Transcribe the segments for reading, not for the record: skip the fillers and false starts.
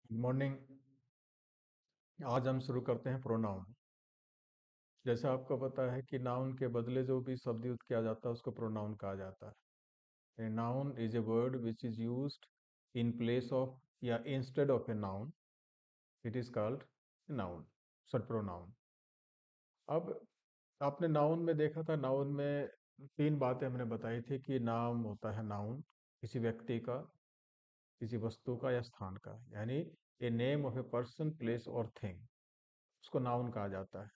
Good morning. आज हम शुरू करते हैं प्रोनाउन। जैसा आपको पता है कि नाउन के बदले जो भी शब्द यूज किया जाता है उसको प्रोनाउन कहा जाता है। A noun is a word which is used in place of या instead of a noun, it is called noun, sorry pronoun. अब आपने नाउन में देखा था, नाउन में तीन बातें हमने बताई थी कि नाम होता है नाउन किसी व्यक्ति का, किसी वस्तु का या स्थान का, यानी a name of a person, place और थिंग, उसको नाउन कहा जाता है।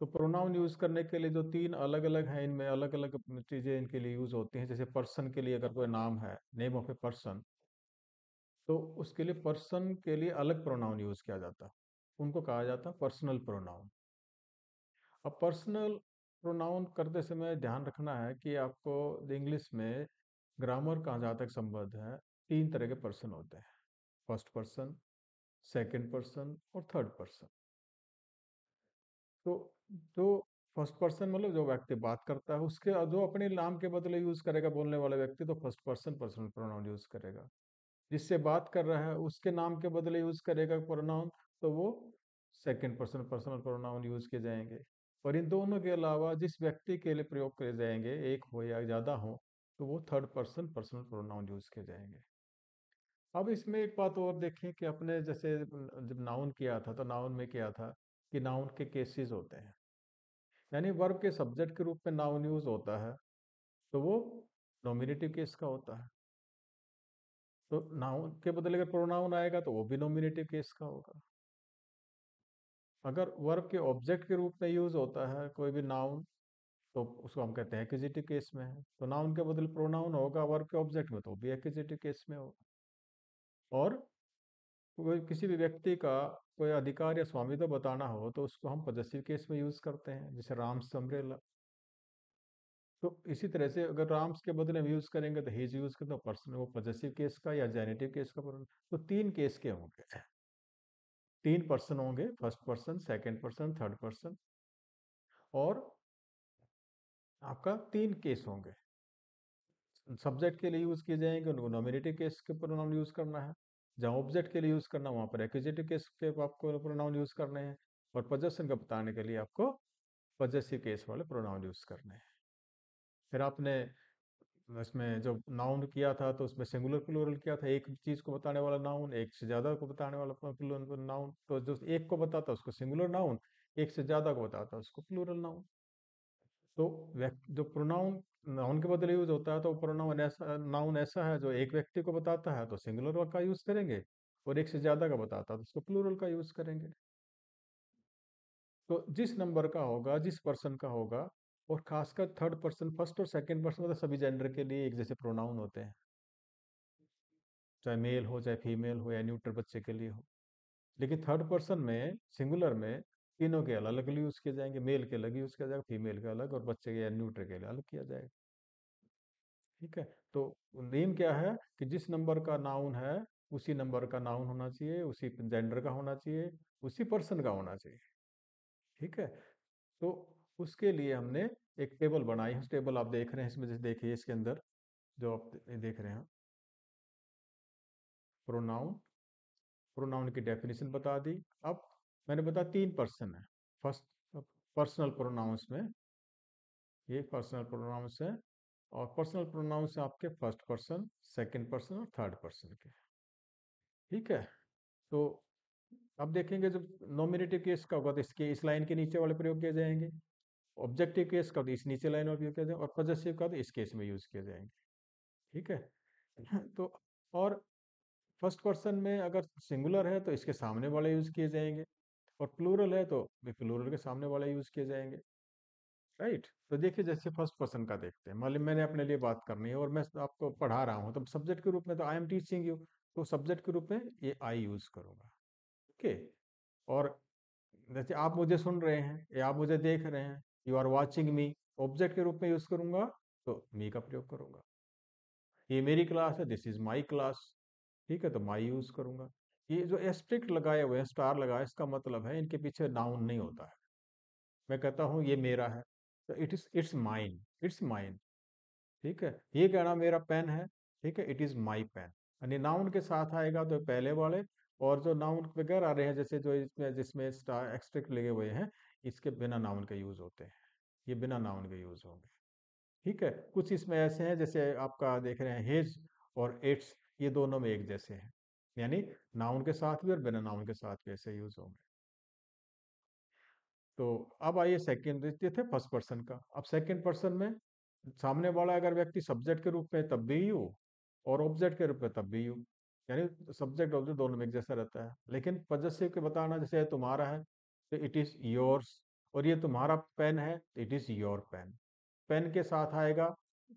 तो प्रोनाउन यूज करने के लिए जो तीन अलग अलग हैं, इनमें अलग अलग चीजें इनके लिए यूज होती हैं। जैसे पर्सन के लिए, अगर कोई नाम है, नेम ऑफ ए पर्सन, तो उसके लिए पर्सन के लिए अलग प्रोनाउन यूज किया जाता है, उनको कहा जाता है पर्सनल प्रोनाउन। अब पर्सनल प्रोनाउन करते समय ध्यान रखना है कि आपको इंग्लिश में ग्रामर का जहाँ तक संबंध है, तीन तरह के पर्सन होते हैं: फर्स्ट पर्सन, सेकंड पर्सन और थर्ड पर्सन। तो जो फर्स्ट पर्सन मतलब जो व्यक्ति बात करता है, उसके जो अपने नाम के बदले यूज करेगा बोलने वाला व्यक्ति, तो first person personal pronoun use करेगा। जिससे बात कर रहा है उसके नाम के बदले यूज करेगा प्रोनाउन, तो वो second person personal pronoun use किए जाएंगे। और इन दोनों के अलावा जिस व्यक्ति के लिए प्रयोग किए जाएंगे, एक हो या ज्यादा हो, तो वो third person personal pronoun use किए जाएंगे। अब इसमें एक बात और देखें कि अपने जैसे जब नाउन किया था, तो नाउन में किया था कि नाउन के केसेस होते हैं, यानी वर्ब के सब्जेक्ट के रूप में नाउन यूज होता है, तो वो नॉमिनेटिव केस का होता है। तो नाउन के बदले अगर प्रोनाउन आएगा तो वो भी नॉमिनेटिव केस का होगा। अगर वर्ब के ऑब्जेक्ट के रूप में यूज होता है कोई भी नाउन, तो उसको हम कहते हैं एक्विजिटिव केस में है। तो नाउन के बदले प्रोनाउन होगा वर्ब के ऑब्जेक्ट में, तो भी एक्विजिटिव केस में होगा। और कोई किसी भी व्यक्ति का कोई अधिकार या स्वामित्व बताना हो, तो उसको हम पॉजेसिव केस में यूज करते हैं, जैसे राम्स अम्ब्रेला। तो इसी तरह से अगर राम्स के बदले में यूज करेंगे तो हेज यूज करें, तो पर्सन वो पॉजेसिव केस का या जेनेटिव केस का pronoun। तो तीन केस के होंगे, तीन पर्सन होंगे: first person, second person, third person. और आपका तीन केस होंगे। सब्जेक्ट के लिए यूज किए जाएंगे, उनको नॉमिनेटिव केस के प्रोनाउन यूज करना है। जहाँ ऑब्जेक्ट के लिए यूज करना, वहां पर एक्विजिटिव केस के आपको प्रोनाउन यूज करने हैं। और पोजेशन का बताने के लिए आपको पॉजेसिव केस वाले प्रोनाउन यूज करने हैं। फिर आपने इसमें जो नाउन किया था, तो उसमें सिंगुलर प्लूरल किया था, एक चीज को बताने वाला नाउन, एक से ज्यादा को बताने वाला नाउन। तो जो एक को बताता है उसको सिंगुलर नाउन, एक से ज्यादा को बताता है उसको प्लूरल नाउन। तो जो प्रोनाउन नाउन के बदले यूज होता है, तो प्रोनाउन ऐसा, नाउन ऐसा है जो एक व्यक्ति को बताता है तो सिंगुलर का यूज करेंगे, और एक से ज्यादा का बताता है तो उसको प्लूरल का यूज करेंगे। तो जिस नंबर का होगा, जिस पर्सन का होगा, और खासकर थर्ड पर्सन, फर्स्ट और सेकंड पर्सन, मतलब सभी जेंडर के लिए एक जैसे प्रोनाउन होते हैं, चाहे मेल हो चाहे फीमेल हो या न्यूट्रल बच्चे के लिए हो। लेकिन थर्ड पर्सन में, सिंगुलर में, तीनों के अलग अलग यूज किए जाएंगे। मेल के अलग यूज किया जाएगा, फीमेल के अलग, और बच्चे के या न्यूट्रल के लिए अलग किया जाएगा। ठीक है। तो नेम क्या है कि जिस नंबर का नाउन है, उसी नंबर का नाउन होना चाहिए, उसी जेंडर का होना चाहिए, उसी पर्सन का होना चाहिए। ठीक है। तो उसके लिए हमने एक टेबल बनाई है। उस टेबल आप देख रहे हैं इसमें, जैसे देखिए इसके अंदर जो आप देख रहे हैं, प्रोनाउन, प्रोनाउन की डेफिनेशन बता दी। अब मैंने बताया तीन पर्सन है। फर्स्ट पर्सनल प्रोनाउंस में, ये पर्सनल प्रोनाउंस है। और पर्सनल प्रोनाउंस आपके फर्स्ट पर्सन, सेकंड पर्सन और थर्ड पर्सन के। ठीक है। तो अब देखेंगे जब नॉमिनेटिव केस का होगा तो इसके इस लाइन के नीचे वाले प्रयोग किए जाएंगे। ऑब्जेक्टिव केस का तो इस नीचे लाइन और प्रयोग किया जाएगा, और पॉजेसिव का तो इस केस में यूज किए जाएंगे। ठीक है। तो और फर्स्ट पर्सन में अगर सिंगुलर है तो इसके सामने वाले यूज किए जाएंगे, और प्लूरल है तो प्लूरल के सामने वाले यूज किए जाएंगे। राइट। तो देखिए जैसे फर्स्ट पर्सन का देखते हैं, मान ली मैंने अपने लिए बात करनी है और मैं आपको पढ़ा रहा हूँ, तो सब्जेक्ट के रूप में तो आई एम टीचिंग यू, तो सब्जेक्ट के रूप में ये आई यूज करूंगा। ओके। और जैसे आप मुझे सुन रहे हैं या आप मुझे देख रहे हैं, you are watching me, object के रूप में यूज करूंगा तो मी का प्रयोग करूंगा। ये मेरी क्लास है, दिस इज माई क्लास। ठीक है, तो माई यूज करूंगा। ये जो एस्ट्रिक्ट लगाए हुए हैं, स्टार लगाए, इसका मतलब है इनके पीछे नाउन नहीं होता है। मैं कहता हूँ ये मेरा है, तो इट्स माइन, इट्स माइन। ठीक है। ये कहना मेरा पेन है, ठीक है, इट इज माई पेन। यानी नाउन के साथ आएगा तो पहले वाले, और जो नाउन वगैरह आ रहे हैं जैसे जो इसमें जिसमें एक्सट्रिक लगे हुए हैं, इसके बिना नाउन के यूज होते हैं, ये बिना नाउन के यूज होंगे। ठीक है, कुछ इसमें ऐसे हैं जैसे आपका देख रहे हैं हेज और इट्स, ये दोनों में एक जैसे हैं, यानी नाउन के साथ भी और बिना नाउन के साथ भी ऐसे यूज होंगे। तो अब आइए सेकंड, ये थे फर्स्ट पर्सन का। अब सेकंड पर्सन में सामने वाला अगर व्यक्ति सब्जेक्ट के रूप में तब भी यू, और ऑब्जेक्ट के रूप में तब भी यू, यानी सब्जेक्ट ऑब्जेक्ट दोनों में एक जैसा रहता है। लेकिन पॉजेसिव के बताना, जैसे ये तुम्हारा है तो इट इज योर्स, और ये तुम्हारा पेन है it is your pen. Pen के साथ आएगा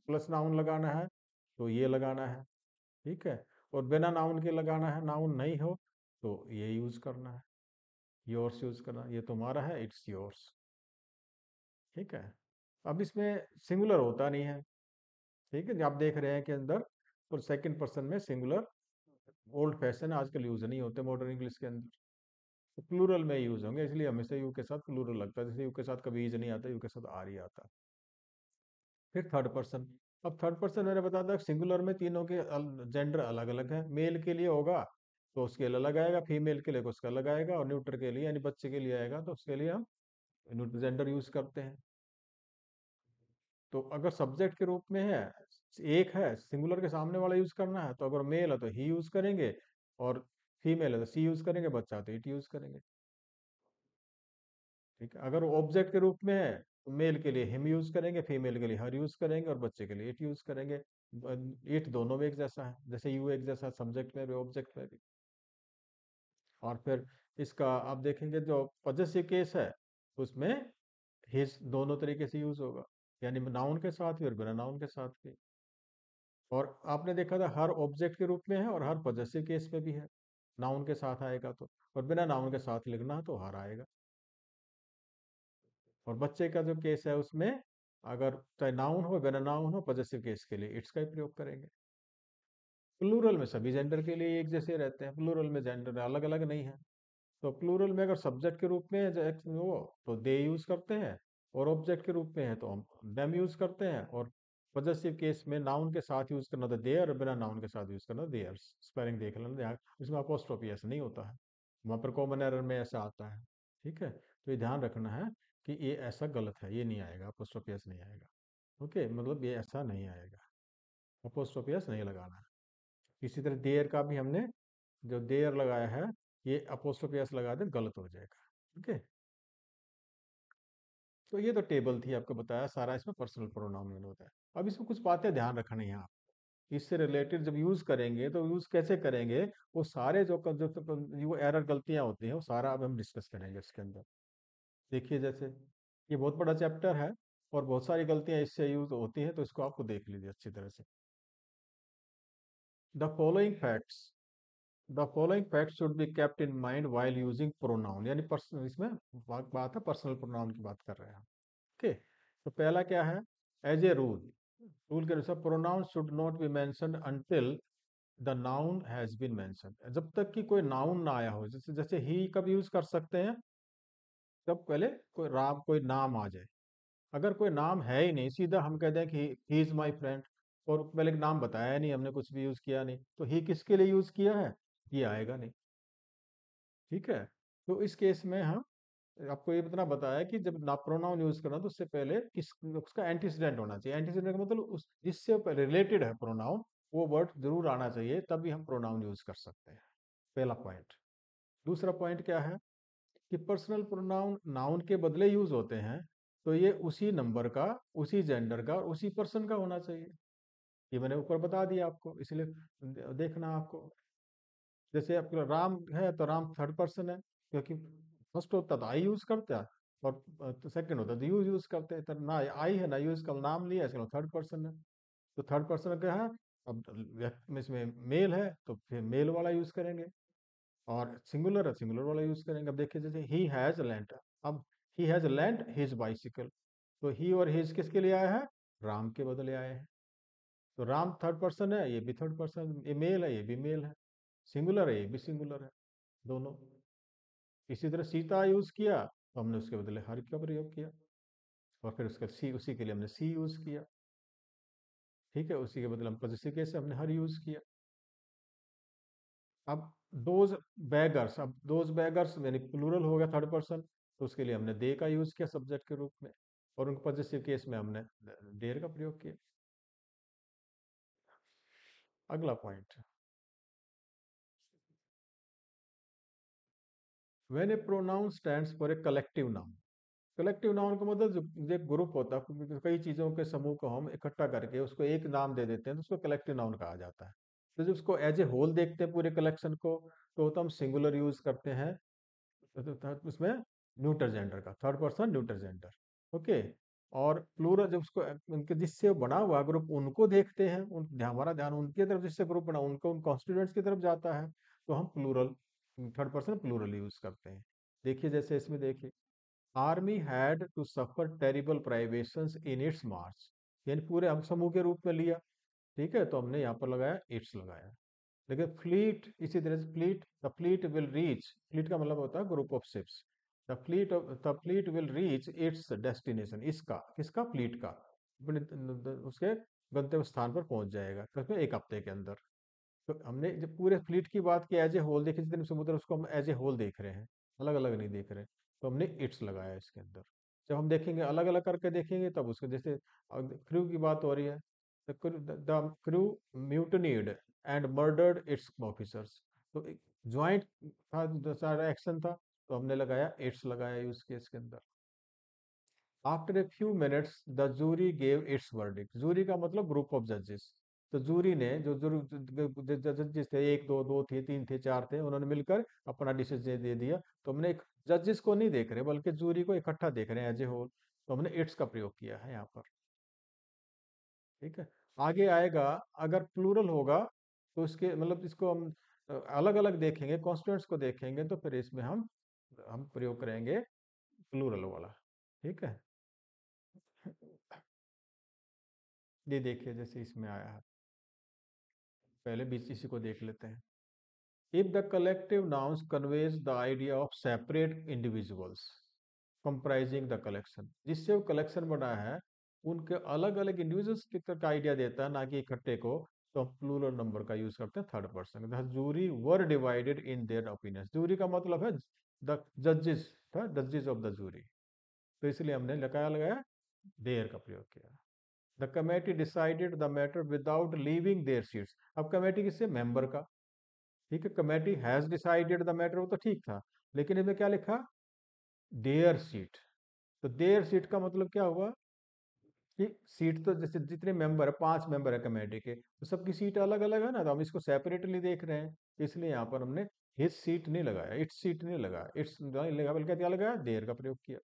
प्लस नाउन लगाना है तो ये लगाना है, ठीक है। और बिना नाउन के लगाना है, नाउन नहीं हो तो ये यूज करना है, योर्स यूज करना, ये तुम्हारा है इट्स योर्स, ठीक है। अब इसमें सिंगुलर होता नहीं है, ठीक है, आप देख रहे हैं कि अंदर और सेकंड पर्सन में सिंगुलर ओल्ड फैशन आजकल यूज नहीं होते मॉडर्न इंग्लिश के अंदर, तो प्लूरल में यूज होंगे, इसलिए हमेशा यू के साथ प्लूरल लगता है, जैसे यू के साथ कभी इज नहीं आता, यू के साथ आर ही आता। फिर थर्ड पर्सन, अब थर्ड पर्सन मैंने बताया था सिंगुलर में तीनों के जेंडर अलग अलग है, मेल के लिए होगा तो उसके लिए अलग आएगा, फीमेल के लिए उसका अलग आएगा, और न्यूटर के लिए यानी बच्चे के लिए आएगा तो उसके लिए हम जेंडर यूज करते हैं। तो अगर सब्जेक्ट के रूप में है, एक है सिंगुलर के सामने वाला यूज करना है, तो अगर मेल है तो ही यूज करेंगे, और फीमेल है तो सी यूज करेंगे, बच्चा तो इट यूज करेंगे, ठीक है। अगर ऑब्जेक्ट के रूप में है तो मेल के लिए हिम यूज करेंगे, फीमेल के लिए हर यूज करेंगे, और बच्चे के लिए इट यूज करेंगे। इट दोनों में एक जैसा है, जैसे यू एक जैसा सब्जेक्ट में भी ऑब्जेक्ट में भी। और फिर इसका आप देखेंगे जो पॉजेसिव केस है उसमें हिज दोनों तरीके से यूज होगा, यानी नाउन के साथ भी और बिना नाउन के साथ भी। और आपने देखा था हर ऑब्जेक्ट के रूप में है और हर पॉजेसिव केस में भी है, नाउन के साथ आएगा तो, और बिना नाउन के साथ लिखना तो हर आएगा। और बच्चे का जो केस है उसमें अगर चाहे नाउन हो बिना नाउन हो, पॉजेसिव केस के लिए इट्स का ही प्रयोग करेंगे। प्लूरल में सभी जेंडर के लिए एक जैसे रहते हैं, प्लूरल में जेंडर अलग अलग नहीं है। तो प्लूरल में अगर सब्जेक्ट के रूप में है वो तो दे यूज करते हैं, और ऑब्जेक्ट के रूप में है तो हम देम यूज करते हैं, और पॉजेसिव केस में नाउन के साथ यूज करना तो देयर, और बिना नाउन के साथ यूज करना देयर्स। स्पेलिंग देख लेना ध्यान, इसमें अपोस्ट्रोफी ऐसा नहीं होता है, वहाँ पर कॉमन एरर में ऐसा आता है, ठीक है। तो ये ध्यान रखना है कि ये ऐसा गलत है, ये नहीं आएगा, अपोस्ट्रोफी एस नहीं आएगा, ओके, मतलब ये ऐसा नहीं आएगा, अपोस्ट्रोफी एस नहीं लगाना है। इसी तरह देयर का भी हमने जो देयर लगाया है, ये अपोस्ट्रोफी एस लगा दे गलत हो जाएगा, ओके। तो ये तो टेबल थी, आपको बताया सारा, इसमें पर्सनल प्रोनाउन में होता है। अब इसमें कुछ बातें ध्यान रखनी है आप, इससे रिलेटेड जब यूज करेंगे तो यूज कैसे करेंगे, वो सारे जो एरर गलतियां होती हैं वो सारा अब हम डिस्कस करेंगे इसके अंदर। देखिए जैसे ये बहुत बड़ा चैप्टर है और बहुत सारी गलतियां इससे यूज होती हैं, तो इसको आपको देख लीजिए अच्छी तरह से। The following facts, the following facts should be kept in mind while using pronoun, यानी पर्सन, इसमें बात है पर्सनल प्रोनाउन की बात कर रहे हैं, ओके। तो पहला क्या है, एज ए रूल, रूल के अनुसार pronoun should not be mentioned until the noun has been mentioned, जब तक कि कोई नाउन ना आया हो। जैसे जैसे ही कब यूज कर सकते हैं, जब पहले कोई राम कोई नाम आ जाए। अगर कोई नाम है ही नहीं, सीधा हम कहते हैं कि ही इज माई फ्रेंड, और पहले नाम बताया नहीं, हमने कुछ भी यूज किया नहीं, तो ही किसके लिए यूज किया है, ये आएगा नहीं, ठीक है। तो इस केस में हम आपको ये इतना बताया कि जब ना प्रोनाउन यूज करना तो उससे पहले किस उसका एंटीसीडेंट होना चाहिए, एंटीसीडेंट का मतलब उस जिससे रिलेटेड है प्रोनाउन, वो वर्ड जरूर आना चाहिए, तभी हम प्रोनाउन यूज कर सकते हैं, पहला पॉइंट। दूसरा पॉइंट क्या है कि पर्सनल प्रोनाउन नाउन के बदले यूज होते हैं, तो ये उसी नंबर का, उसी जेंडर का और उसी पर्सन का होना चाहिए, ये मैंने ऊपर बता दिया आपको, इसलिए देखना आपको। जैसे आपका राम है तो राम थर्ड पर्सन है, क्योंकि फर्स्ट होता तो आई यूज करते हैं, और तो सेकंड होता तो यू यूज करते हैं, तो ना आई है ना यूज का नाम लिया, इसका थर्ड पर्सन है। तो थर्ड पर्सन क्या है, अब में इसमें मेल है तो फिर मेल वाला यूज करेंगे, और सिंगुलर है सिंगुलर वाला यूज करेंगे। अब देखिए जैसे ही हैज लेंट, अब he has lent his bicycle, तो ही और हिज किसके लिए आया है, राम के बदले आए हैं। तो राम थर्ड पर्सन है, ये भी थर्ड पर्सन, ये मेल है ये भी मेल है, सिंगुलर है ये भी सिंगुलर है, दोनों। इसी तरह सीता यूज किया तो हमने उसके बदले हर का प्रयोग किया, और फिर उसका सी, उसी के लिए हमने सी यूज किया, ठीक है, उसी के बदले हम पॉजिटिव केस से हमने हर यूज किया। अब दोज बैगर्स, अब दोज बैगर्स यानी प्लूरल हो गया थर्ड पर्सन, तो उसके लिए हमने दे का यूज किया सब्जेक्ट के रूप में, और उनके पॉजिटिव केस में हमने देर का प्रयोग किया। अगला point, when a pronoun stands for a collective noun. Collective noun का मतलब जो एक ग्रुप होता है, कई चीजों के समूह को हम इकट्ठा करके उसको एक नाम दे देते हैं, तो उसको कलेक्टिव नाउन कहा जाता है। तो जब उसको एज ए होल देखते हैं पूरे कलेक्शन को, तो हम सिंगुलर यूज करते हैं, उसमें न्यूटर जेंडर का, third person neuter gender. Okay. और प्लूरल जब उसको उनके जिससे बना हुआ ग्रुप उनको देखते हैं, हमारा ध्यान उनकी तरफ, जिससे ग्रुप बना उनको उन कॉन्स्टिट्यूएंट्स की तरफ जाता है, तो हम plural, third person plural use करते हैं। देखिए जैसे इसमें देखिए, army had to suffer terrible privations in its march, यानी पूरे हम समूह के रूप में लिया, ठीक है, तो हमने यहाँ पर लगाया इट्स लगाया। लेकिन फ्लीट इसी तरह से, fleet the fleet will reach, fleet का मतलब होता है group of ships, the fleet will reach its destination, इसका किसका, फ्लीट का, उसके गंतव्य स्थान पर पहुंच जाएगा किसमें, एक हफ्ते के अंदर। तो हमने जब पूरे फ्लीट की बात की एज ए होल देखी, जितने समुद्र उसको हम एज ए होल देख रहे हैं, अलग अलग नहीं देख रहे, तो हमने इट्स लगाया इसके अंदर। जब हम देखेंगे अलग अलग करके देखेंगे तब उसके जैसे क्रू की बात हो रही है, the crew mutinied and murdered its officers, तो ज्वाइंट था, सारा एक्शन था, तो हमने लगाया इट्स लगाया यूज केस के अंदर। After a few minutes the jury gave its verdict, jury का मतलब ग्रुप ऑफ जजेस, तो जूरी ने जो जजेस थे, एक दो, दो थे, तीन थे, चार थे, उन्होंने मिलकर अपना डिसीजन दे दिया। तो हमने एक जजेस को नहीं देख रहे बल्कि जूरी को इकट्ठा देख रहे हैं एज ए होल, तो हमने इट्स का प्रयोग किया है यहाँ पर। ठीक है। आगे आएगा, अगर प्लूरल होगा तो इसके मतलब इसको हम अलग अलग देखेंगे, कॉन्स्टिट्यूएंट्स को देखेंगे, तो फिर इसमें हम प्रयोग करेंगे प्लूरल वाला। ठीक है। ये देखिए जैसे इसमें आया है, पहले बीच इसी को देख लेते हैं। If the collective nouns conveys the idea of separate individuals comprising the collection, जिससे वो कलेक्शन बना है उनके अलग अलग इंडिविजुअल्स की तरह का आइडिया देता है, ना कि इकट्ठे को, तो हम प्लूरल नंबर का यूज करते हैं third person. The jury were divided in their opinions, jury का मतलब है द जजेस, था जजेस ऑफ द जूरी, तो इसलिए हमने लगाया लगाया देयर का प्रयोग किया। The committee decided the matter without leaving their seats, अब कमेटी किससे, मेंबर का, ठीक है, committee has decided the matter, वो तो ठीक था, लेकिन इसमें क्या लिखा, देयर सीट, तो देयर सीट का मतलब क्या हुआ कि सीट तो जैसे जितने मेंबर है, 5 मेंबर है कमेटी के, तो सबकी सीट अलग अलग है ना, तो हम इसको सेपरेटली देख रहे हैं, इसलिए यहाँ पर हमने हिज सीट नहीं लगाया, इट्स सीट नहीं लगाया, इट्स नहीं लगा, बल्कि क्या लगाया, देयर का प्रयोग किया,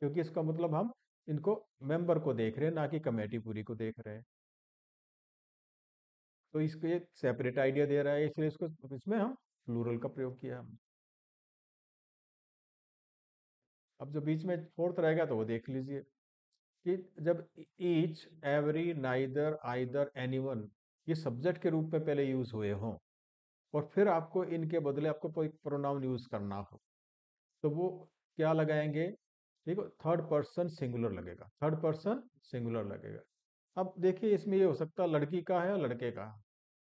क्योंकि इसका मतलब हम इनको मेंबर को देख रहे हैं, ना कि कमेटी पूरी को देख रहे हैं। तो इसको एक सेपरेट आइडिया दे रहा है, इसलिए इसको इसमें हम प्लूरल का प्रयोग किया हम। अब जो बीच में फोर्थ रहेगा तो वो देख लीजिए, कि जब each, every, neither, either, anyone, ये सब्जेक्ट के रूप में पहले यूज हुए हों, और फिर आपको इनके बदले आपको कोई प्रोनाउन यूज करना हो, तो वो क्या लगाएंगे, ठीक है, थर्ड पर्सन सिंगुलर लगेगा, थर्ड पर्सन सिंगुलर लगेगा। अब देखिए इसमें ये हो सकता है लड़की का है या लड़के का है,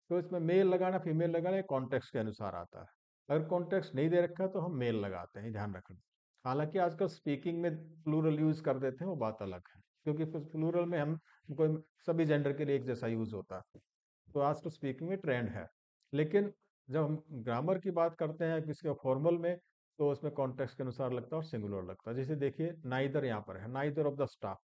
तो इसमें मेल लगाना फीमेल लगाना कॉन्टेक्स्ट के अनुसार आता है। अगर कॉन्टेक्स्ट नहीं दे रखा है तो हम मेल लगाते हैं, ध्यान रखना। हालांकि आजकल स्पीकिंग में प्लूरल यूज कर देते हैं, वो बात अलग है, क्योंकि प्लूरल में हम कोई सभी जेंडर के लिए एक जैसा यूज होता है, तो आज तो स्पीकिंग में ट्रेंड है। लेकिन जब हम ग्रामर की बात करते हैं किसी फॉर्मल में, तो उसमें कॉन्टेक्स्ट के अनुसार लगता है और सिंगुलर लगता है। जैसे देखिए नाइदर यहाँ पर है, neither of the staff,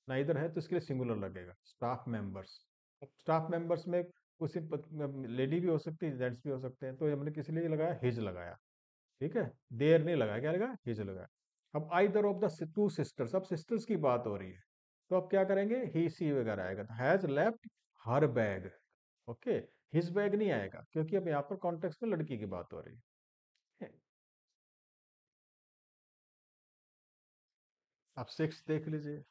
neither है तो इसके लिए सिंगुलर लगेगा, स्टाफ मेंबर्स। स्टाफ मेंबर्स में कुछ लेडी भी हो सकती है, जेंट्स भी हो सकते हैं, तो हमने किस लिए लगाया, हिज लगाया, ठीक है, देयर नहीं लगाया, क्या लगाया, हिज लगाया। अब either of the two sisters, अब सिस्टर्स की बात हो रही है, तो अब क्या करेंगे, ही सी वगैरह आएगा, तो has left her bag, okay, his bag नहीं आएगा, क्योंकि अब यहाँ पर कॉन्टेक्स्ट में लड़की की बात हो रही है। अब सिक्स देख लीजिए,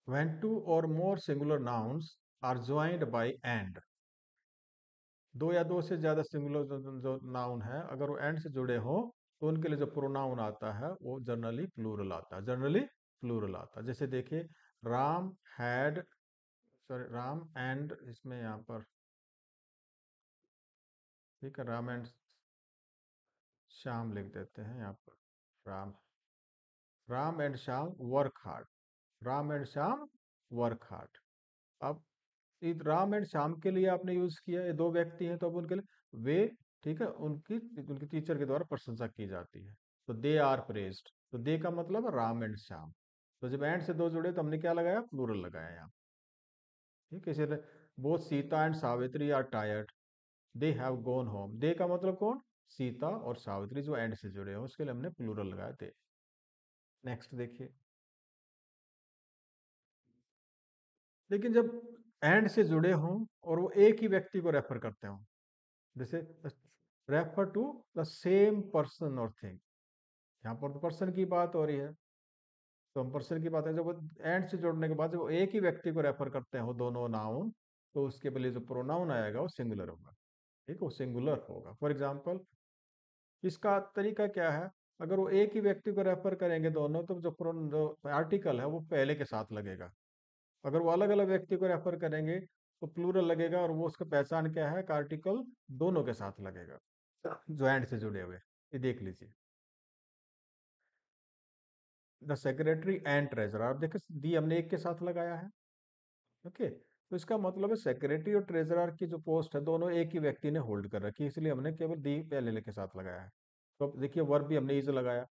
when two or more singular nouns are joined by and, दो या दो से ज्यादा सिंगुलर जो नाउन है अगर वो एंड से जुड़े हो, तो उनके लिए जो प्रोनाउन आता है वो जनरली प्लूरल आता है, जनरली प्लूरल आता है। जैसे देखिए, Ram had, sorry, Ram and, इसमें यहाँ पर ठीक है, राम एंड श्याम लिख देते हैं यहाँ पर। Ram Ram and Shyam work hard. Ram and Shyam work hard. अब राम एंड श्याम के लिए आपने यूज किया, ये दो व्यक्ति हैं तो अब उनके लिए वे, ठीक है, उनकी उनके टीचर के द्वारा प्रशंसा की जाती है, तो दे आर प्रेज्ड। तो दे का मतलब है राम एंड श्याम। तो जब एंड से दो जुड़े तो हमने क्या लगाया, प्लूरल लगाया यहाँ। ठीक है, इसे both Sita and Savitri are tired, they have gone home. They का मतलब कौन, सीता और सावित्री जो एंड से जुड़े हो, उसके लिए हमने प्लूरल लगाया दे। नेक्स्ट देखिए, लेकिन जब एंड से जुड़े हों और वो एक ही व्यक्ति को रेफर करते हो, जैसे refer to the same person और थिंग, यहाँ पर तो पर्सन की बात हो रही है, तो हम पर्सन की बात है, जब वो एंड से जोड़ने के बाद जब वो एक ही व्यक्ति को रेफर करते हो दोनों नाउन, तो उसके पहले जो प्रोनाउन आएगा वो सिंगुलर होगा। ठीक है, वो सिंगुलर होगा। फॉर एग्जाम्पल, इसका तरीका क्या है, अगर वो एक ही व्यक्ति को रेफर करेंगे दोनों, तो जो आर्टिकल है वो पहले के साथ लगेगा। अगर वो अलग अलग व्यक्ति को रेफर करेंगे तो प्लूरल लगेगा, और वो उसका पहचान क्या है, आर्टिकल दोनों के साथ लगेगा जो एंड से जुड़े हुए। ये देख लीजिए, द सेक्रेटरी एंड ट्रेजरर, आप देखिए दी हमने एक के साथ लगाया है। ओके, तो इसका मतलब है सेक्रेटरी और ट्रेजरर की जो पोस्ट है दोनों एक ही व्यक्ति ने होल्ड कर रखी है, इसलिए हमने केवल दी पहले के साथ लगाया है। तो अब देखिए वर्ब भी हमने इज लगाया।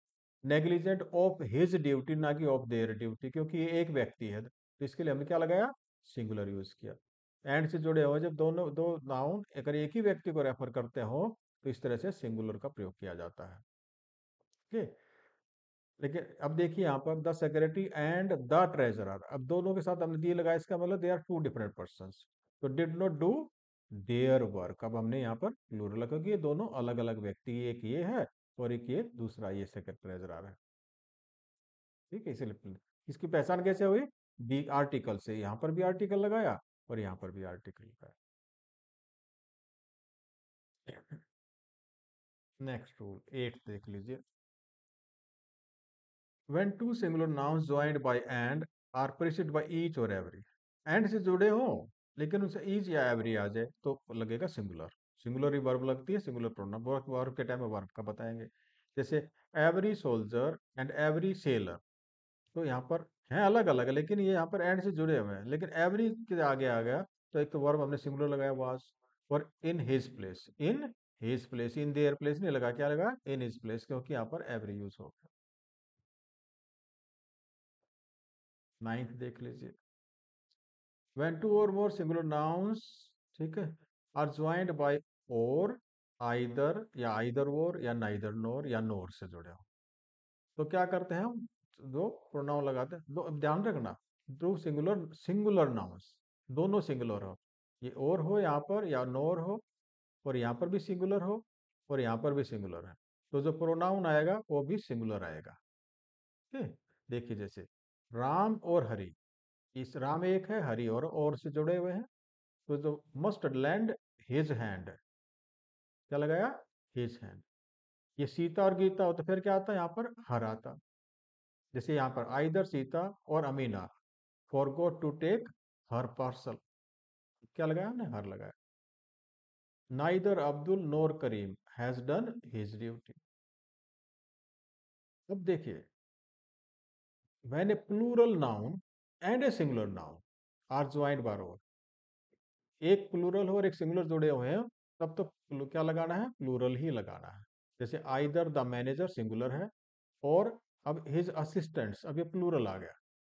नेग्लिजेंट ऑफ हिज ड्यूटी, ना कि ऑफ देयर ड्यूटी, क्योंकि ये एक व्यक्ति है तो इसके लिए हमने क्या लगाया, सिंगुलर यूज किया। एंड से जुड़े हो जब दोनों दो नाउन अगर एक ही व्यक्ति को रेफर करते हो, तो इस तरह से सिंगुलर का प्रयोग किया जाता है। ओके, लेकिन अब देखिए यहाँ पर the secretary and the treasurer, अब दोनों के साथ हमने दी लगाया, इसका मतलब they are two different person, तो did not do their work. अब हमने यहाँ पर प्लूरल लगा, क्योंकि ये दोनों अलग अलग व्यक्ति, एक ये है और एक ये दूसरा ये सेक्रेटरी ट्रेजरर है। ठीक है, इसलिए इसकी पहचान कैसे हुई, दी आर्टिकल से, यहाँ पर भी आर्टिकल लगाया और यहाँ पर भी आर्टिकल लगाया। नेक्स्ट रूल 8 देख लीजिए, when two singular nouns joined by and are preceded by each or every, and से जुड़े हो लेकिन उनसे each या every आ जाए तो लगेगा सिंगुलर। सिंगुलर ही वर्ब लगती है, सिंगुलर प्रोनाउन। वर्ब के टाइम में वर्ब का बताएंगे, जैसे every soldier and every seller, तो यहाँ पर हैं अलग अलग, लेकिन ये यहाँ पर एंड से जुड़े हुए हैं, लेकिन एवरी के आगे आ गया तो एक तो वर्ब हमने सिंगुलर लगाया वाज, और in his place, in his place, in their place नहीं लगा, क्या लगा, इन हिज प्लेस, क्योंकि यहाँ पर एवरी यूज हो गया। नाइन्थ देख लीजिए, when two or more singular nouns, ठीक है, are joined by or, either या either or या neither nor या nor से जुड़े हो, तो क्या करते हैं हम, दो प्रोनाउन लगाते हैं। दो, अब ध्यान रखना, दो सिंगुलर सिंगुलर नाउन्स, दोनों सिंगुलर हो, ये और हो यहाँ पर या नोर हो, और यहाँ पर भी सिंगुलर हो और यहाँ पर भी सिंगुलर है, तो जो प्रोनाउन आएगा वो भी सिंगुलर आएगा। ठीक है, देखिए जैसे राम और हरि, इस राम एक है, हरि और से जुड़े हुए हैं, तो जो मस्ट लैंड हिज हैंड, क्या लगाया, हिज हैंड। ये सीता और गीता हो तो फिर क्या आता है, यहाँ पर हर आता। जैसे यहाँ पर either Sita or Amina forgot to take her parcel, क्या लगाया हमने, हर लगाया। Neither Abdul nor Karim has done his duty. अब देखिए, when a plural noun and a singular noun are joined by or, एक प्लूरल हो और एक सिंगुलर जुड़े हुए हैं, तब तो क्या लगाना है, प्लूरल ही लगाना है। जैसे आइदर द मैनेजर सिंगुलर है, और अब हिज असिस्टेंट्स, अब ये प्लूरल आ गया,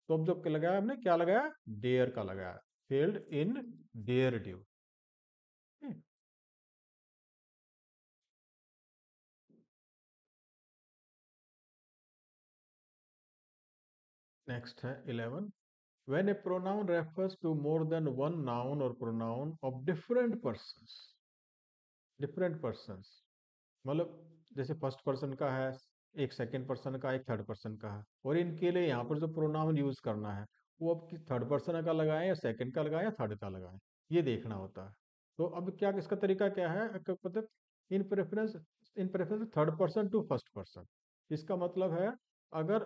तो अब जो लगाया हमने, क्या लगाया, डेयर का लगाया, failed in their due. Next है 11, when a pronoun refers to more than one noun or pronoun of different person, मतलब जैसे फर्स्ट पर्सन का है, एक सेकंड पर्सन का, एक थर्ड पर्सन का है, और इनके लिए यहाँ पर जो प्रोनाउन यूज करना है वो अब थर्ड पर्सन का लगाएं या सेकंड का लगाएं या थर्ड का लगाएं, ये देखना होता है। तो अब क्या, इसका तरीका क्या है, मतलब in preference, in preference third person to first person, इसका मतलब है अगर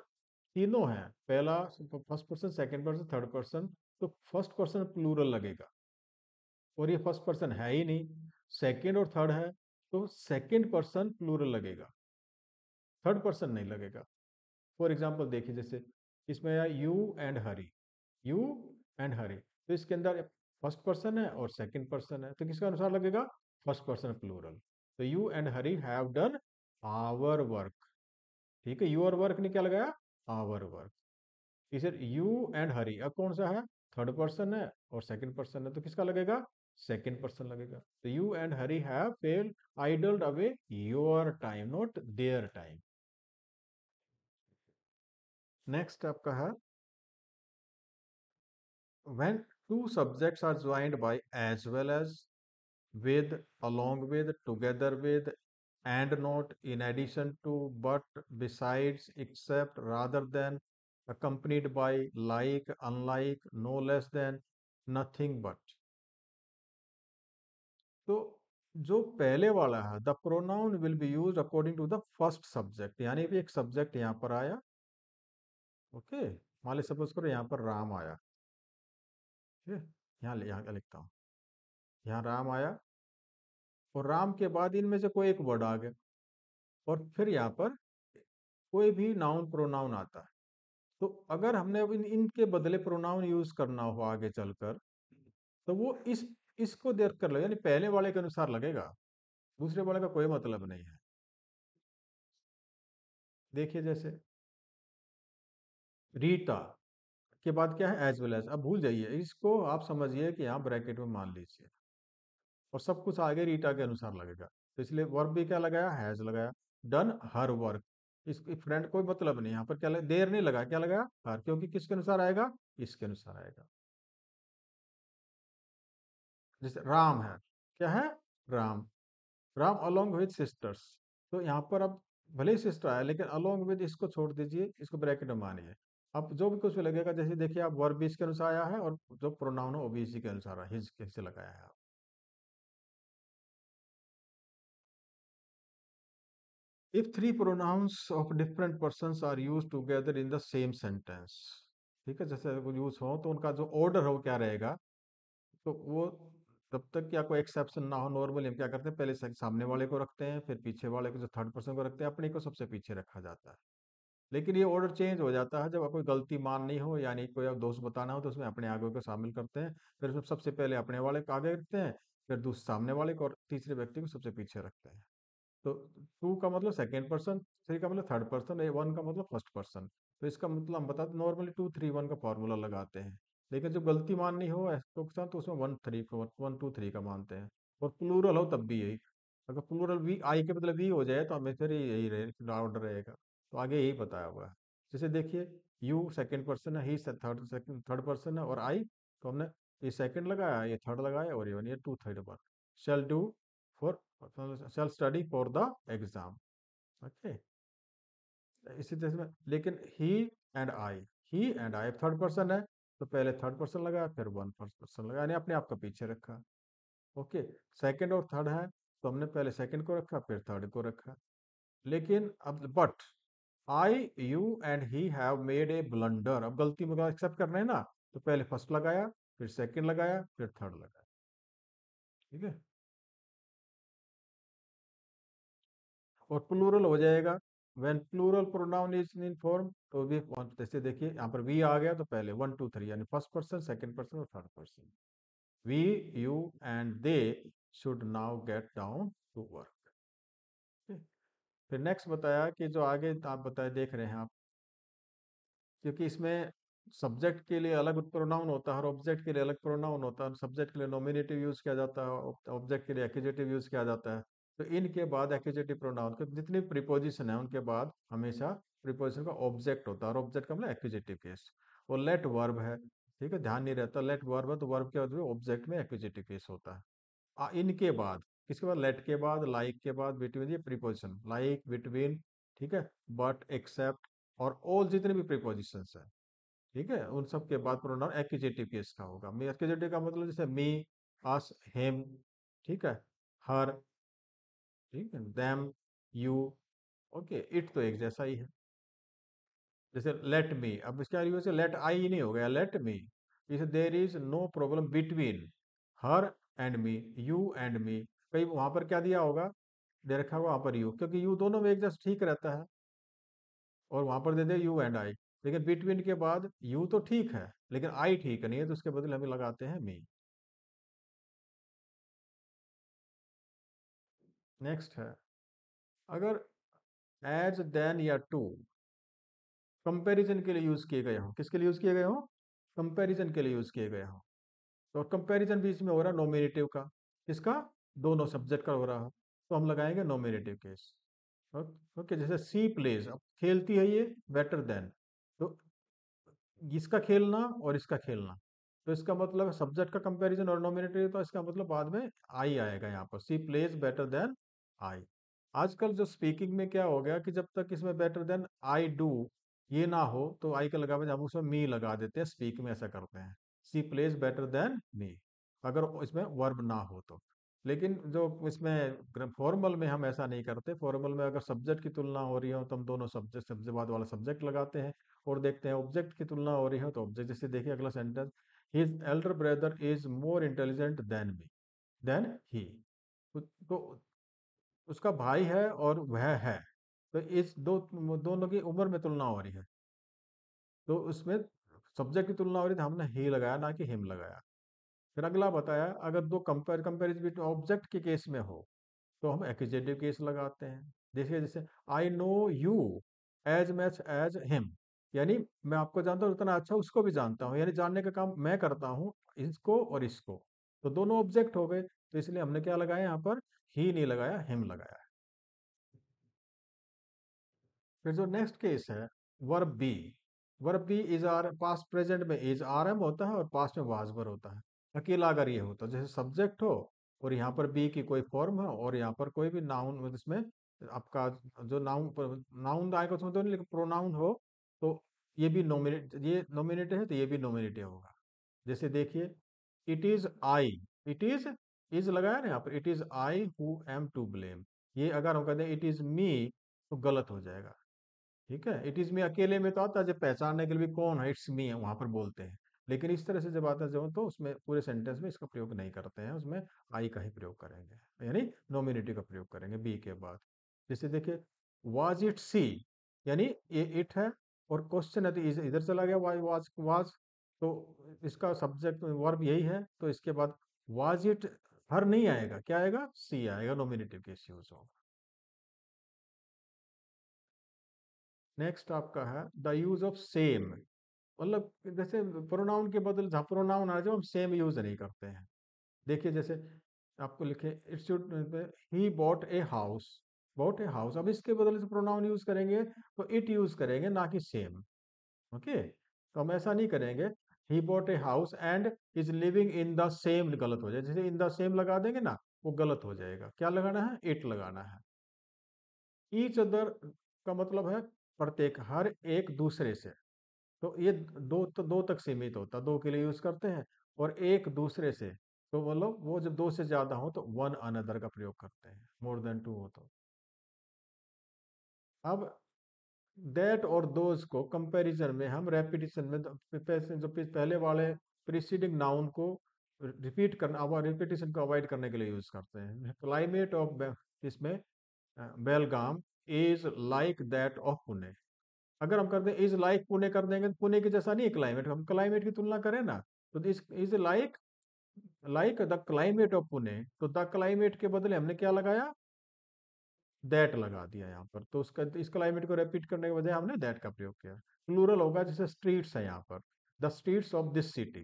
तीनों हैं, पहला first person, second person, third person, तो फर्स्ट पर्सन प्लूरल लगेगा, और ये फर्स्ट पर्सन है ही नहीं, सेकंड और थर्ड है, तो सेकंड पर्सन प्लूरल लगेगा, थर्ड पर्सन नहीं लगेगा। फॉर एग्जाम्पल देखिए, जैसे इसमें आया you and Hari, you and Hari, तो इसके अंदर फर्स्ट पर्सन है और सेकंड पर्सन है, तो किसका अनुसार लगेगा? First person plural. तो you and Hari have done our work. ठीक है, यूर वर्क ने क्या लगाया? Our work. इसे यू एंड हरी, अब कौन सा है? थर्ड पर्सन है और सेकंड पर्सन है, तो किसका लगेगा? सेकंड पर्सन लगेगा। तो you and Hari have fell idled away your time, not their time. Next आपका है when two subjects are joined by as well as, with, along with, together with, and not, in addition to, but, besides, except, rather than, accompanied by, like, unlike, no less than, nothing but। तो जो पहले वाला है, the pronoun will be use according to the first subject, यानी भी एक subject यहाँ पर आया। ओके, मान ली सपोज करो यहाँ पर राम आया। ठीक है, यहाँ लिखता हूँ, यहाँ राम आया और राम के बाद इनमें से कोई एक वर्ड आ गया, और फिर यहाँ पर कोई भी नाउन प्रोनाउन आता है। तो अगर हमने अब इनके बदले प्रोनाउन यूज करना हो आगे चलकर, तो वो इसको देख कर लगे, यानी पहले वाले के अनुसार लगेगा, दूसरे वाले का कोई मतलब नहीं है। देखिए जैसे रीता के बाद क्या है? As well as. अब भूल जाइए इसको, आप समझिए कि यहाँ ब्रैकेट में मान लीजिए, और सब कुछ आगे रीटा के अनुसार लगेगा। तो इसलिए वर्ब भी क्या लगाया? हैज लगाया। डन हर वर्क, इसकी फ्रेंड कोई मतलब नहीं, यहाँ पर क्या लगा? देर नहीं लगा, क्या लगाया? हर, क्योंकि किसके अनुसार आएगा? इसके अनुसार आएगा। जैसे राम है, क्या है? Ram. Ram along with sisters, तो यहाँ पर अब भले ही सिस्टर आया, लेकिन अलोंग विद इसको छोड़ दीजिए, इसको ब्रैकेट में मानिए। अब जो भी कुछ भी लगेगा, जैसे देखिए आप वर्ब भी इसके अनुसार आया है, और जो प्रोनाउन है वो भी इसी के अनुसार है, हिज के से लगाया है। If three pronouns of different persons are used together in the same sentence, ठीक है, जैसे वो यूज हो तो उनका जो ऑर्डर हो क्या रहेगा? तो वो तब तक क्या कोई एक्सेप्शन ना हो, नॉर्मली हम क्या करते हैं, पहले सामने वाले को रखते हैं, फिर पीछे वाले को, जो थर्ड पर्सन को रखते हैं, अपने को सबसे पीछे रखा जाता है। लेकिन ये ऑर्डर चेंज हो जाता है जब कोई गलती माननी हो, यानी कोई अब दोस्त बताना हो, तो उसमें अपने आगे को शामिल करते हैं, फिर उसमें सबसे पहले अपने वाले को आगे रखते हैं, फिर दूसरे सामने वाले को, और तीसरे व्यक्ति को सबसे पीछे रखते हैं। तो टू का मतलब सेकेंड पर्सन, थ्री का मतलब थर्ड पर्सन, वन का मतलब फर्स्ट पर्सन। तो इसका मतलब हम बताते नॉर्मली 2 3 1 का फॉर्मूला लगाते हैं। लेकिन जब गलती माननी हो तो के साथ, तो उसमें 1 3 को 1 2 3 का मानते हैं। और प्लूरल हो तब भी यही। अगर प्लूरल वी आई के मतलब वी हो जाए तो हमेशा ही यही रहे, ऑर्डर रहेगा। तो आगे यही बताया हुआ है। जैसे देखिए, यू सेकेंड पर्सन है, ही थर्ड पर्सन है, और आई, तो हमने ये सेकंड लगाया, ये थर्ड लगाया, और ये to third one. Shall do for, shall study for the exam। Okay, इसी तरह से लेकिन he and I third person है, तो पहले थर्ड पर्सन लगाया, फिर वन फर्स्ट पर्सन लगाया, यानी अपने आप का पीछे रखा। ओके, सेकंड और थर्ड है, तो हमने पहले सेकंड को रखा, फिर थर्ड को रखा। लेकिन अब but I, you and he have made a blunder, अब गलती में एक्सेप्ट करना है ना, तो पहले फर्स्ट लगाया, फिर सेकंड लगाया, फिर थर्ड लगाया। ठीक है, और प्लूरल हो जाएगा when plural pronoun is in form, तो भी जैसे देखिए यहाँ पर वी आ गया, तो पहले 1 2 3, यानी फर्स्ट पर्सन, सेकंड पर्सन और third person. We, you and they should now get down to work. फिर नेक्स्ट बताया कि जो आगे आप बताए देख रहे हैं आप, क्योंकि इसमें सब्जेक्ट के लिए अलग प्रोनाउन होता है और ऑब्जेक्ट के लिए अलग प्रोनाउन होता है। सब्जेक्ट के लिए नॉमिनेटिव यूज किया जाता है, ऑब्जेक्ट के लिए एक्यूजेटिव यूज किया जाता है। तो इनके बाद एक्यूजेटिव प्रोनाउन के जितनी प्रीपोजिशन है उनके बाद हमेशा प्रीपोजिशन का ऑब्जेक्ट होता है, और ऑब्जेक्ट का मतलब एक्यूजेटिव केस। और लेट वर्ब है, ठीक है, ध्यान नहीं रहता, लेट वर्ब है, तो वर्ब के बाद ऑब्जेक्ट में एक्यूजेटिव केस होता है। इनके बाद, किसके बाद? लेट के बाद, लाइक के बाद, बिटवीन, ये प्रीपोजिशन, लाइक, बिटवीन, ठीक है, बट, एक्सेप्ट, और ऑल जितने भी प्रीपोजिशंस है, ठीक है, उन सब के बाद प्रोनाउन एक्यूजेटिव केस का होगा। मी एक्यूजेटिव का मतलब जैसे मी, अस, हिम, ठीक है, हर, ठीक है, देम, यू, ओके, इट तो एक जैसा ही है। जैसे लेट मी, अब इसका यूज लेट आई नहीं हो गया, लेट मी। जैसे there is no problem between her and me, you and me, कहीं वहां पर क्या दिया होगा? दे रखा होगा, वहां पर यू, क्योंकि यू दोनों में एक जैसा ठीक रहता है। और वहां पर दे दे यू एंड आई, लेकिन बिटवीन के बाद यू तो ठीक है लेकिन आई ठीक नहीं है, तो उसके बदले हमें लगाते हैं मी। नेक्स्ट है, अगर एज देन या टू कंपैरिजन के लिए यूज किए गए हो, किसके लिए यूज किए गए हो, कंपैरिजन के लिए यूज किए गए हो, तो कंपैरिजन बीच में हो रहा है नॉमिनेटिव का, किसका, दोनों सब्जेक्ट का हो रहा है, तो हम लगाएंगे नॉमिनेटिव केस। ओके, जैसे सी प्लेज, अब खेलती है ये बेटर देन, तो इसका खेलना और इसका खेलना, तो इसका मतलब सब्जेक्ट का कंपैरिजन और नॉमिनेटिव, तो इसका मतलब बाद में आई आएगा यहाँ पर, सी प्लेज बेटर देन आई। आजकल जो स्पीकिंग में क्या हो गया कि जब तक इसमें बेटर देन आई डू ये ना हो तो आई का लगा हम उसमें मी लगा देते हैं, स्पीक में ऐसा करते हैं, सी प्लेज बेटर देन मी, अगर इसमें वर्ब ना हो तो। लेकिन जो इसमें फॉर्मल में हम ऐसा नहीं करते, फॉर्मल में अगर सब्जेक्ट की तुलना हो रही हो तो हम दोनों सब्जेक्ट, सब्जेक्ट बाद वाला सब्जेक्ट लगाते हैं, और देखते हैं ऑब्जेक्ट की तुलना हो रही हो तो ऑब्जेक्ट। जैसे देखिए अगला sentence, his elder brother is more intelligent than me, than he, तो उसका भाई है और वह है, तो इस दोनों की उम्र में तुलना हो रही है, तो उसमें सब्जेक्ट की तुलना हो रही थी, हमने ही लगाया ना कि हिम लगाया। फिर अगला बताया, अगर दो कंपेरिजन बिटवीन ऑब्जेक्ट के केस में हो तो हम एक्जेक्टिव केस लगाते हैं। देखिए जैसे I know you as much as him, यानी मैं आपको जानता हूँ उतना अच्छा उसको भी जानता हूँ, यानी जानने का काम मैं करता हूँ, इसको और इसको, तो दोनों ऑब्जेक्ट हो गए, तो इसलिए हमने क्या लगाया यहाँ पर, ही नहीं लगाया, हिम लगाया। फिर जो नेक्स्ट केस है, verb be, verb be is are, past present में इज आर एम होता है और पास्ट में वाज वर होता है। अकेला अगर ये होता, जैसे सब्जेक्ट हो और यहाँ पर बी की कोई फॉर्म हो और यहाँ पर कोई भी नाउन, इसमें आपका जो नाउन, नाउन आएगा उसमें तो नहीं, लेकिन प्रोनाउन हो तो ये भी नोमिनेट, ये नोमिनेटिव है तो ये भी नोमिनेटिव होगा। जैसे देखिए, it is I, it is लगाया ना यहाँ पर, it is I who am to blame, ये अगर हम कहते हैं इट इज मी तो गलत हो जाएगा। ठीक है, इट इज मी अकेले में तो आता है, जब पहचानने के लिए भी कौन है, इट्स मी है वहां पर बोलते हैं, लेकिन इस तरह से जब आता है जब, तो उसमें पूरे सेंटेंस में इसका प्रयोग नहीं करते हैं, उसमें आई का ही प्रयोग करेंगे, यानी नोमिनेटिव का प्रयोग करेंगे बी के बाद। जैसे देखिए, वाज इट सी, यानी ये इट है और क्वेश्चन है तो इधर चला गया, वाज, तो इसका सब्जेक्ट वर्ब यही है, तो इसके बाद वाज इट हर नहीं आएगा, क्या आएगा, सी आएगा, नोमिनेटिव केस यूज होगा। नेक्स्ट आपका है द यूज ऑफ सेम, मतलब जैसे प्रोनाउन के बदले जहाँ प्रोनाउन आ जाए हम सेम यूज नहीं करते हैं। देखिए जैसे आपको लिखे, it should, he bought a house, bot a house, अब इसके बदले से प्रोनाउन यूज करेंगे तो इट यूज करेंगे ना कि सेम। ओके, तो हम ऐसा नहीं करेंगे, he bought a house and is living in the same, गलत हो जाए, जैसे इन द सेम लगा देंगे ना वो गलत हो जाएगा, क्या लगाना है, इट लगाना है। ईच अदर का मतलब है प्रत्येक, हर एक दूसरे से, तो ये दो तक सीमित होता है, दो के लिए यूज करते हैं, और एक दूसरे से, तो मतलब वो जब दो से ज्यादा हो तो वन अनदर का प्रयोग करते हैं, मोर देन टू हो तो। अब दैट और दोज को कंपैरिजन में हम रेपिटेशन में जो पहले वाले प्रीसीडिंग नाउन को रिपीट करना, अब रिपीटेशन को अवॉइड करने के लिए यूज करते हैं। क्लाइमेट ऑफ इसमें Belgaum is like that of Pune, अगर हम करते हैं इज लाइक पुणे कर देंगे तो पुणे के जैसा नहीं है क्लाइमेट, हम क्लाइमेट की तुलना करें ना, तो इस is like, like the climate of Pune, तो द क्लाइमेट के बदले हमने क्या लगाया, दैट लगा दिया यहाँ पर, तो उसका इस क्लाइमेट को रिपीट करने के बजाय हमने दैट का प्रयोग किया। प्लूरल होगा, जैसे स्ट्रीट्स है यहाँ पर, the streets of this city,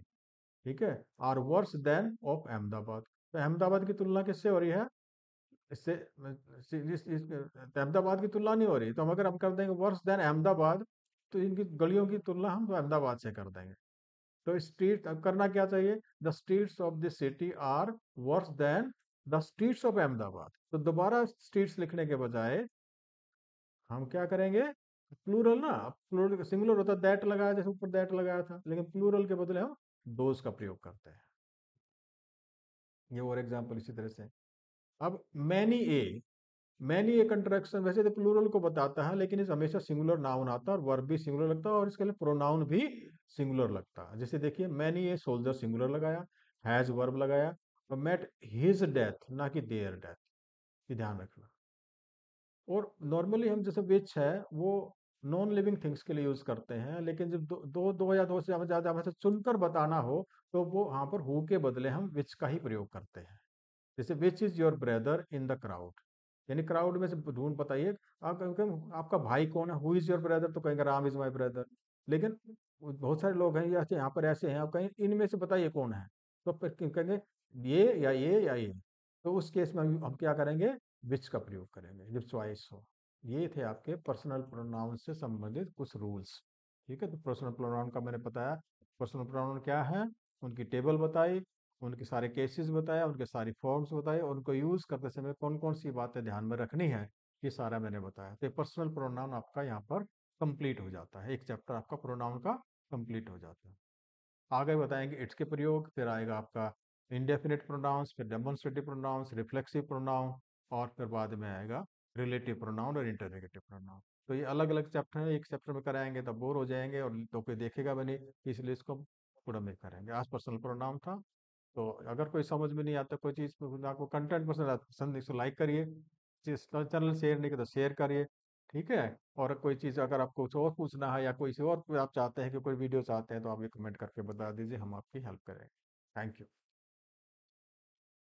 ठीक है, are worse than of Ahmedabad, तो अहमदाबाद की तुलना किससे हो रही है, इससे अहमदाबाद की तुलना नहीं हो रही, तो हम अगर हम कर देंगे वर्स देन अहमदाबाद, तो इनकी गलियों की तुलना हम तो अहमदाबाद से कर देंगे। तो स्ट्रीट, अब करना क्या चाहिए, the streets of this city are worse than the streets of Ahmedabad, तो दोबारा स्ट्रीट्स लिखने के बजाय हम क्या करेंगे, प्लूरल ना, प्लूरल सिंगुलर होता दैट लगाया, जैसे ऊपर दैट लगाया था, लेकिन प्लूरल के बदले हम दोज का प्रयोग करते हैं। ये और एग्जांपल इसी तरह से। अब many a, many a contraction वैसे तो प्लूरल को बताता है, लेकिन इस हमेशा सिंगुलर नाउन आता है और वर्ब भी सिंगुलर लगता है और इसके लिए प्रोनाउन भी सिंगुलर लगता है। जैसे देखिए, मैनी ए सोल्जर सिंगुलर लगाया, हैज वर्ब लगाया, और मेट हिज डेथ ना कि देयर डेथ, ये ध्यान रखना। और नॉर्मली हम जैसे विच है वो नॉन लिविंग थिंग्स के लिए यूज करते हैं, लेकिन जब दो या दो से ज्यादा हमें से चुनकर बताना हो तो वो वहां पर हु के बदले हम विच का ही प्रयोग करते हैं। जैसे which is your brother in the crowd, यानी क्राउड में से ढूंढ बताइए। आप कहेंगे, आपका भाई कौन है, हु इज योर ब्रदर, तो कहेंगे राम इज माई ब्रदर। लेकिन बहुत सारे लोग हैं ऐसे, यहाँ पर ऐसे हैं, आप कहें इनमें से बताइए कौन है, तो फिर कहेंगे ये या ये या ये। तो उस केस में हम क्या करेंगे, विच का प्रयोग करेंगे जब चॉइस हो। ये थे आपके पर्सनल प्रोनाउन से संबंधित कुछ रूल्स। ठीक है, तो पर्सनल प्रोनाउन का मैंने बताया। पर्सनल प्रोनाउन क्या है, उनकी टेबल बताई, उनके सारे केसेस बताया, उनके सारी फॉर्म्स बताए, और उनको यूज करते समय कौन कौन सी बातें ध्यान में रखनी है, ये सारा मैंने बताया। तो पर्सनल प्रोनाउन आपका यहाँ पर कंप्लीट हो जाता है, एक चैप्टर आपका प्रोनाउन का कंप्लीट हो जाता है। आगे बताएंगे इट्स के प्रयोग, फिर आएगा आपका इंडेफिनिट प्रोनाउंस, फिर डेमोन्स्ट्रेटिव प्रोनाउंस, रिफ्लेक्सिव प्रोनाउन, और फिर बाद में आएगा रिलेटिव प्रोनाउन और इंटरोगेटिव प्रोनाउन। तो ये अलग अलग चैप्टर है, एक चैप्टर में कराएंगे तब बोर हो जाएंगे और तो कोई देखेगा भी नहीं, इसलिए इसको पूरा में करेंगे। आज पर्सनल प्रोनाउन था। तो अगर कोई समझ में नहीं आता, कोई चीज़ आपको कंटेंट पसंद है तो लाइक करिए, चैनल शेयर नहीं किया तो शेयर करिए। ठीक है, और कोई चीज़ अगर आपको कुछ और पूछना है या कोई से और आप चाहते हैं कि कोई वीडियो चाहते हैं तो आप ये कमेंट करके बता दीजिए, हम आपकी हेल्प करेंगे। Thank you.